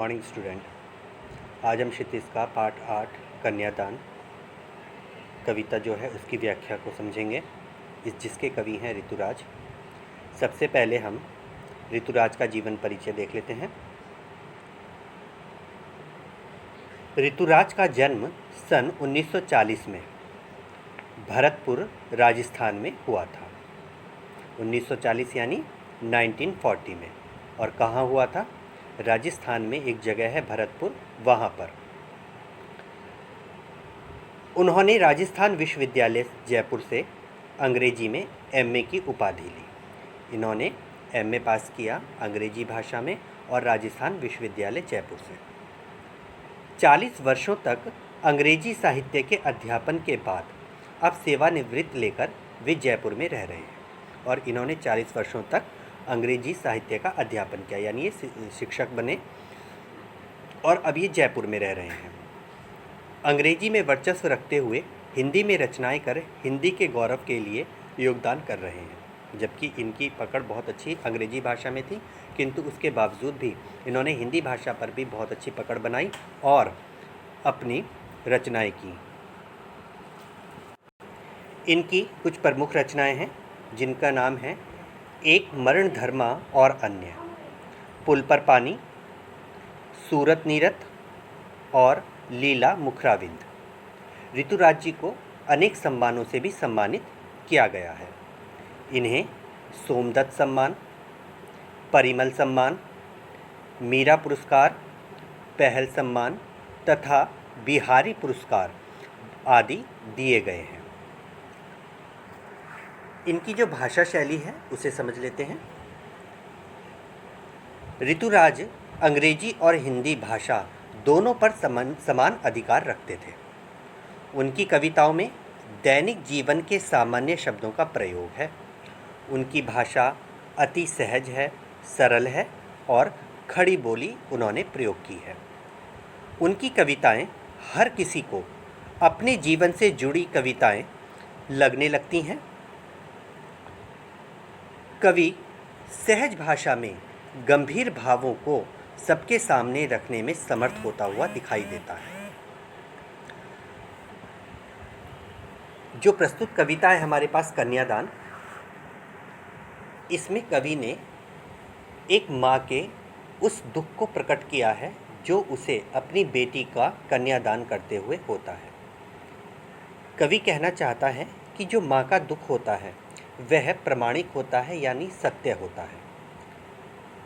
Morning student. आज हम क्षितिज का पाठ 8 कन्यादान कविता जो है उसकी व्याख्या को समझेंगे, जिसके कवि हैं ऋतुराज। सबसे पहले हम ऋतुराज का जीवन परिचय देख लेते हैं। ऋतुराज का जन्म सन 1940 में भरतपुर राजस्थान में हुआ था। 1940 यानी 1940 में। और कहाँ हुआ था? राजस्थान में एक जगह है भरतपुर, वहाँ पर। उन्होंने राजस्थान विश्वविद्यालय जयपुर से अंग्रेजी में एमए की उपाधि ली। इन्होंने एमए पास किया अंग्रेजी भाषा में और राजस्थान विश्वविद्यालय जयपुर से। 40 वर्षों तक अंग्रेजी साहित्य के अध्यापन के बाद अब सेवानिवृत्त लेकर वे जयपुर में रह रहे हैं। और इन्होंने 40 वर्षों तक अंग्रेजी साहित्य का अध्यापन किया, यानी ये शिक्षक बने और अब ये जयपुर में रह रहे हैं। अंग्रेजी में वर्चस्व रखते हुए हिंदी में रचनाएं कर हिंदी के गौरव के लिए योगदान कर रहे हैं। जबकि इनकी पकड़ बहुत अच्छी अंग्रेजी भाषा में थी, किंतु उसके बावजूद भी इन्होंने हिंदी भाषा पर भी बहुत अच्छी पकड़ बनाई और अपनी रचनाएं की। इनकी कुछ प्रमुख रचनाएं हैं, जिनका नाम है एक मरण धर्मा और अन्य, पुल पर पानी, सूरत नीरत और लीला मुखराविंद। ऋतुराज जी को अनेक सम्मानों से भी सम्मानित किया गया है। इन्हें सोमदत्त सम्मान, परिमल सम्मान, मीरा पुरस्कार, पहल सम्मान तथा बिहारी पुरस्कार आदि दिए गए हैं। इनकी जो भाषा शैली है उसे समझ लेते हैं। ऋतुराज अंग्रेजी और हिंदी भाषा दोनों पर समान अधिकार रखते थे। उनकी कविताओं में दैनिक जीवन के सामान्य शब्दों का प्रयोग है। उनकी भाषा अति सहज है, सरल है और खड़ी बोली उन्होंने प्रयोग की है। उनकी कविताएं हर किसी को अपने जीवन से जुड़ी कविताएं लगने लगती हैं। कवि सहज भाषा में गंभीर भावों को सबके सामने रखने में समर्थ होता हुआ दिखाई देता है। जो प्रस्तुत कविता है हमारे पास कन्यादान, इसमें कवि ने एक माँ के उस दुख को प्रकट किया है जो उसे अपनी बेटी का कन्यादान करते हुए होता है। कवि कहना चाहता है कि जो माँ का दुख होता है वह प्रमाणिक होता है, यानी सत्य होता है।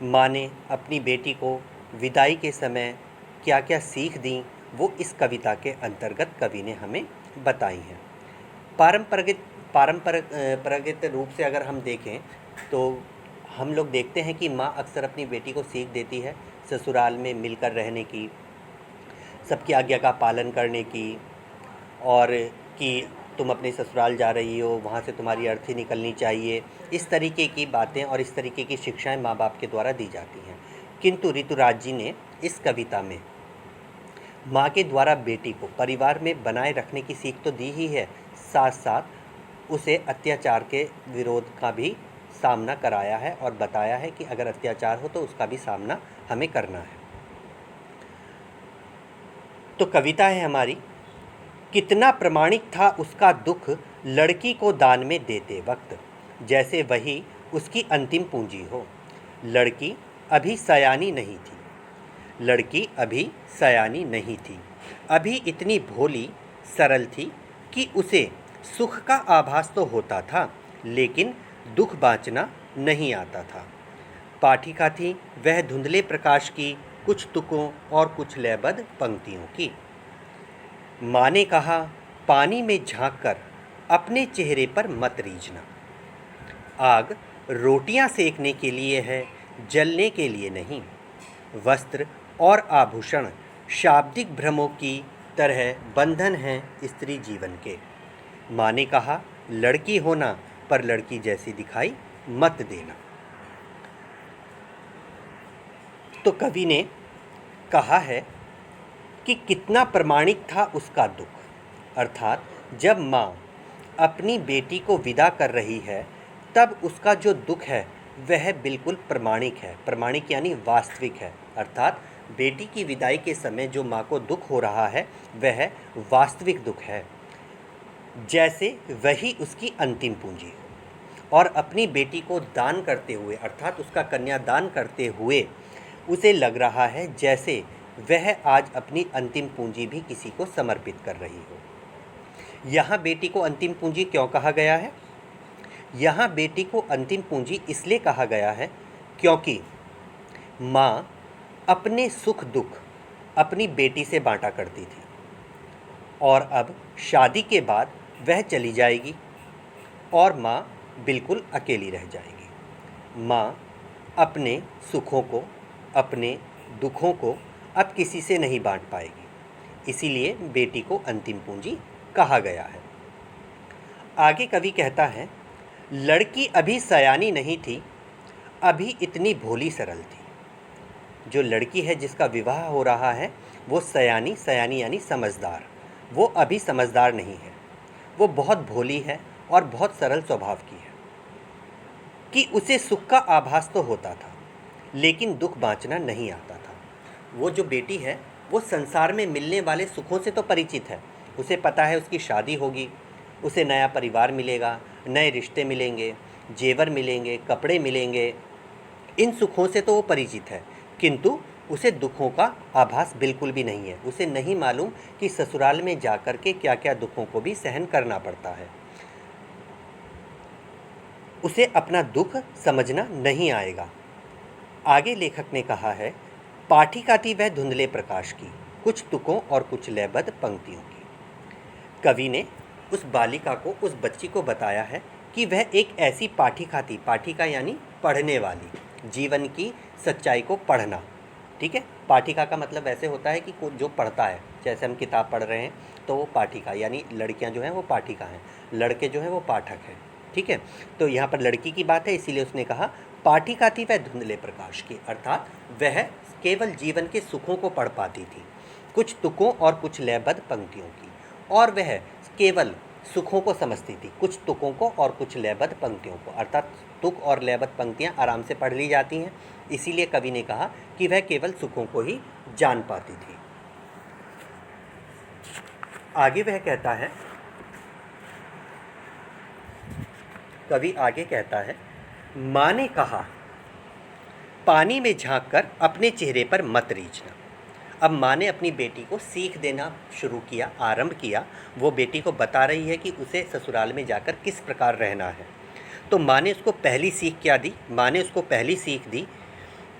माँ ने अपनी बेटी को विदाई के समय क्या क्या सीख दी, वो इस कविता के अंतर्गत कवि ने हमें बताई हैं। पारंपरिक रूप से अगर हम देखें तो हम लोग देखते हैं कि माँ अक्सर अपनी बेटी को सीख देती है ससुराल में मिलकर रहने की, सबकी आज्ञा का पालन करने की, और कि तुम अपने ससुराल जा रही हो, वहाँ से तुम्हारी अर्थी निकलनी चाहिए। इस तरीके की बातें और इस तरीके की शिक्षाएं माँ बाप के द्वारा दी जाती हैं। किंतु ऋतुराज जी ने इस कविता में माँ के द्वारा बेटी को परिवार में बनाए रखने की सीख तो दी ही है, साथ साथ उसे अत्याचार के विरोध का भी सामना कराया है और बताया है कि अगर अत्याचार हो तो उसका भी सामना हमें करना है। तो कविता है हमारी, कितना प्रमाणिक था उसका दुख लड़की को दान में देते वक्त, जैसे वही उसकी अंतिम पूंजी हो। लड़की अभी सयानी नहीं थी, लड़की अभी सयानी नहीं थी, अभी इतनी भोली सरल थी कि उसे सुख का आभास तो होता था, लेकिन दुख बाँचना नहीं आता था। पाठिका थी वह धुंधले प्रकाश की, कुछ तुकों और कुछ लयबद्ध पंक्तियों की। माँ ने कहा पानी में झांककर अपने चेहरे पर मत रीझना। आग रोटियां सेकने के लिए है, जलने के लिए नहीं। वस्त्र और आभूषण शाब्दिक भ्रमों की तरह बंधन हैं स्त्री जीवन के। माँ ने कहा लड़की होना पर लड़की जैसी दिखाई मत देना। तो कवि ने कहा है कि कितना प्रमाणिक था उसका दुख, अर्थात जब माँ अपनी बेटी को विदा कर रही है तब उसका जो दुख है वह बिल्कुल प्रमाणिक है। प्रमाणिक यानी वास्तविक है, अर्थात बेटी की विदाई के समय जो माँ को दुख हो रहा है वह वास्तविक दुख है, जैसे वही उसकी अंतिम पूंजी हो। और अपनी बेटी को दान करते हुए अर्थात उसका कन्यादान करते हुए उसे लग रहा है जैसे वह आज अपनी अंतिम पूंजी भी किसी को समर्पित कर रही हो। यहाँ बेटी को अंतिम पूंजी क्यों कहा गया है? यहाँ बेटी को अंतिम पूंजी इसलिए कहा गया है क्योंकि माँ अपने सुख दुख अपनी बेटी से बांटा करती थी और अब शादी के बाद वह चली जाएगी और माँ बिल्कुल अकेली रह जाएगी। माँ अपने सुखों को, अपने दुखों को अब किसी से नहीं बांट पाएगी, इसीलिए बेटी को अंतिम पूंजी कहा गया है। आगे कवि कहता है, लड़की अभी सयानी नहीं थी, अभी इतनी भोली सरल थी। जो लड़की है जिसका विवाह हो रहा है वो सयानी यानी समझदार, वो अभी समझदार नहीं है, वो बहुत भोली है और बहुत सरल स्वभाव की है कि उसे सुख का आभास तो होता था लेकिन दुख बाँचना नहीं आता था। वो जो बेटी है वो संसार में मिलने वाले सुखों से तो परिचित है, उसे पता है उसकी शादी होगी, उसे नया परिवार मिलेगा, नए रिश्ते मिलेंगे, जेवर मिलेंगे, कपड़े मिलेंगे, इन सुखों से तो वो परिचित है, किंतु उसे दुखों का आभास बिल्कुल भी नहीं है। उसे नहीं मालूम कि ससुराल में जाकर के क्या क्या दुखों को भी सहन करना पड़ता है। उसे अपना दुख समझना नहीं आएगा। आगे लेखक ने कहा है, पाठिका थी वह धुंधले प्रकाश की, कुछ तुकों और कुछ लयबद्ध पंक्तियों की। कवि ने उस बालिका को, उस बच्ची को बताया है कि वह एक ऐसी पाठिका थी। पाठिका यानी पढ़ने वाली, जीवन की सच्चाई को पढ़ना। ठीक है, पाठिका का मतलब ऐसे होता है कि जो पढ़ता है, जैसे हम किताब पढ़ रहे हैं तो वो पाठिका, यानी लड़कियां जो हैं वो पाठिका हैं, लड़के जो हैं वो पाठक हैं। ठीक है, तो यहाँ पर लड़की की बात है, इसीलिए उसने कहा पाठिका थी वह धुंधले प्रकाश की, अर्थात वह केवल जीवन के सुखों को पढ़ पाती थी, कुछ तुकों और कुछ लयबद्ध पंक्तियों की, और वह केवल सुखों को समझती थी, कुछ तुकों को और कुछ लयबद्ध पंक्तियों को, अर्थात तुक और लयबद्ध पंक्तियाँ आराम से पढ़ ली जाती हैं, इसीलिए कवि ने कहा कि वह केवल सुखों को ही जान पाती थी। आगे वह कहता है, कवि आगे कहता है, माँ ने कहा पानी में झांककर अपने चेहरे पर मत रीझना। अब माँ ने अपनी बेटी को सीख देना शुरू किया, आरंभ किया। वो बेटी को बता रही है कि उसे ससुराल में जाकर किस प्रकार रहना है। तो माँ ने उसको पहली सीख क्या दी? माँ ने उसको पहली सीख दी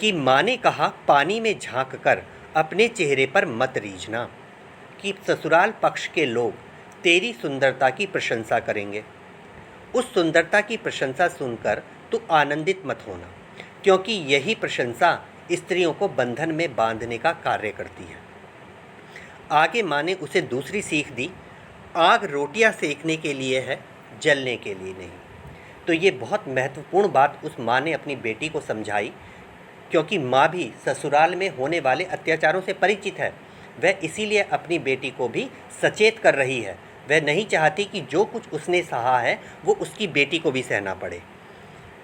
कि माँ ने कहा पानी में झांककर अपने चेहरे पर मत रीझना, कि ससुराल पक्ष के लोग तेरी सुंदरता की प्रशंसा करेंगे। उस सुंदरता की प्रशंसा सुनकर तू आनंदित मत होना, क्योंकि यही प्रशंसा स्त्रियों को बंधन में बांधने का कार्य करती है। आगे माँ ने उसे दूसरी सीख दी, आग रोटियां सेकने के लिए है, जलने के लिए नहीं। तो ये बहुत महत्वपूर्ण बात उस माँ ने अपनी बेटी को समझाई, क्योंकि माँ भी ससुराल में होने वाले अत्याचारों से परिचित है। वह इसीलिए अपनी बेटी को भी सचेत कर रही है। वह नहीं चाहती कि जो कुछ उसने सहा है वो उसकी बेटी को भी सहना पड़े।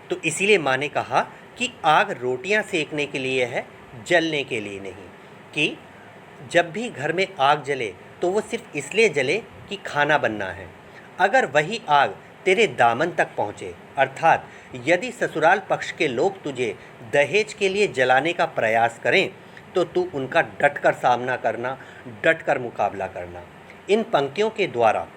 तो इसीलिए माँ ने कहा कि आग रोटियां सेकने के लिए है, जलने के लिए नहीं। कि जब भी घर में आग जले तो वो सिर्फ इसलिए जले कि खाना बनना है। अगर वही आग तेरे दामन तक पहुँचे, अर्थात यदि ससुराल पक्ष के लोग तुझे दहेज के लिए जलाने का प्रयास करें तो तू उनका डटकर सामना करना, डटकर मुकाबला करना। इन पंक्तियों के द्वारा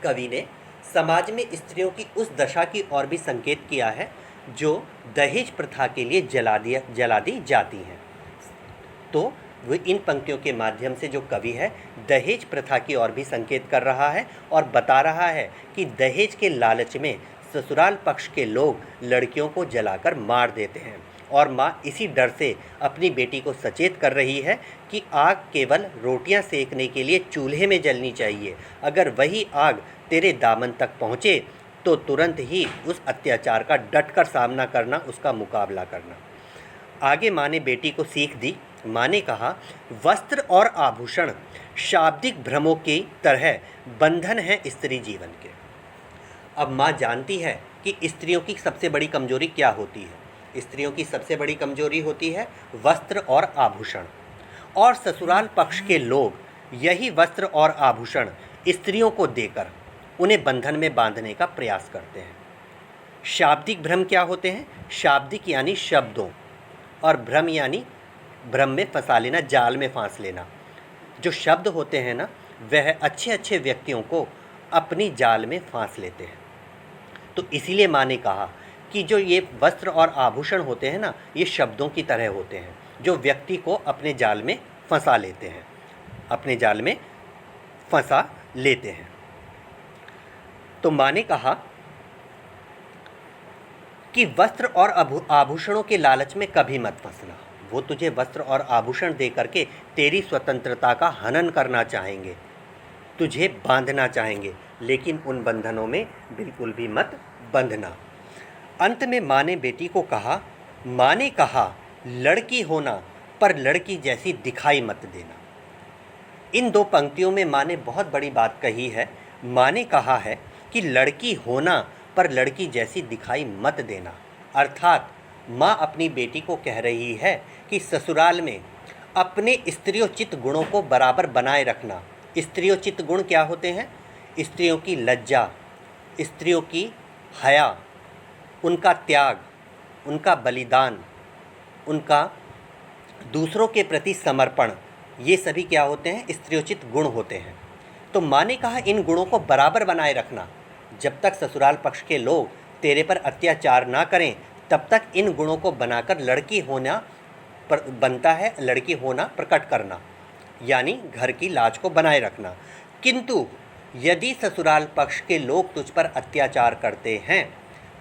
कवि ने समाज में स्त्रियों की उस दशा की ओर भी संकेत किया है जो दहेज प्रथा के लिए जला दी जाती हैं। तो वो इन पंक्तियों के माध्यम से जो कवि है दहेज प्रथा की ओर भी संकेत कर रहा है और बता रहा है कि दहेज के लालच में ससुराल पक्ष के लोग लड़कियों को जलाकर मार देते हैं, और माँ इसी डर से अपनी बेटी को सचेत कर रही है कि आग केवल रोटियां सेकने के लिए चूल्हे में जलनी चाहिए। अगर वही आग तेरे दामन तक पहुँचे तो तुरंत ही उस अत्याचार का डटकर सामना करना, उसका मुकाबला करना। आगे माँ ने बेटी को सीख दी। माँ ने कहा, वस्त्र और आभूषण शाब्दिक भ्रमों की तरह बंधन है स्त्री जीवन के। अब माँ जानती है कि स्त्रियों की सबसे बड़ी कमजोरी क्या होती है। स्त्रियों की सबसे बड़ी कमजोरी होती है वस्त्र और आभूषण। और ससुराल पक्ष के लोग यही वस्त्र और आभूषण स्त्रियों को देकर उन्हें बंधन में बांधने का प्रयास करते हैं। शाब्दिक भ्रम क्या होते हैं? शाब्दिक यानी शब्दों, और भ्रम यानी भ्रम में फंसा लेना, जाल में फांस लेना। जो शब्द होते हैं ना, वह अच्छे अच्छे व्यक्तियों को अपनी जाल में फांस लेते हैं। तो इसीलिए माँ ने कहा कि जो ये वस्त्र और आभूषण होते हैं ना, ये शब्दों की तरह होते हैं जो व्यक्ति को अपने जाल में फंसा लेते हैं, अपने जाल में फंसा लेते हैं। तो माँ ने कहा कि वस्त्र और आभूषणों के लालच में कभी मत फंसना। वो तुझे वस्त्र और आभूषण दे करके तेरी स्वतंत्रता का हनन करना चाहेंगे, तुझे बांधना चाहेंगे, लेकिन उन बंधनों में बिल्कुल भी मत बंधना। अंत में माँ ने बेटी को कहा, माँ ने कहा लड़की होना पर लड़की जैसी दिखाई मत देना। इन दो पंक्तियों में माँ ने बहुत बड़ी बात कही है। माँ ने कहा है कि लड़की होना पर लड़की जैसी दिखाई मत देना, अर्थात माँ अपनी बेटी को कह रही है कि ससुराल में अपने स्त्रियोचित गुणों को बराबर बनाए रखना। स्त्रियोचित गुण क्या होते हैं? स्त्रियों की लज्जा, स्त्रियों की हया, उनका त्याग, उनका बलिदान, उनका दूसरों के प्रति समर्पण, ये सभी क्या होते हैं? स्त्रियोचित गुण होते हैं। तो माँ ने कहा इन गुणों को बराबर बनाए रखना। जब तक ससुराल पक्ष के लोग तेरे पर अत्याचार ना करें, तब तक इन गुणों को बनाकर लड़की होना बनता है, लड़की होना प्रकट करना, यानी घर की लाज को बनाए रखना। किंतु यदि ससुराल पक्ष के लोग तुझ पर अत्याचार करते हैं,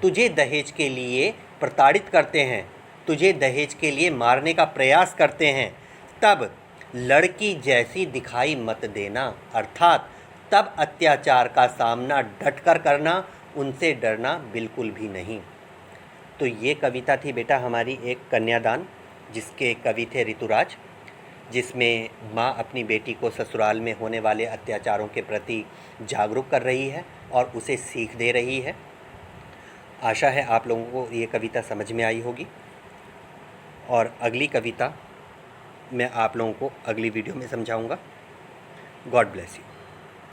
तुझे दहेज के लिए प्रताड़ित करते हैं, तुझे दहेज के लिए मारने का प्रयास करते हैं, तब लड़की जैसी दिखाई मत देना, अर्थात तब अत्याचार का सामना डटकर करना, उनसे डरना बिल्कुल भी नहीं। तो ये कविता थी बेटा हमारी एक कन्यादान, जिसके कवि थे ऋतुराज, जिसमें माँ अपनी बेटी को ससुराल में होने वाले अत्याचारों के प्रति जागरूक कर रही है और उसे सीख दे रही है। आशा है आप लोगों को ये कविता समझ में आई होगी, और अगली कविता मैं आप लोगों को अगली वीडियो में समझाऊंगा। God bless you.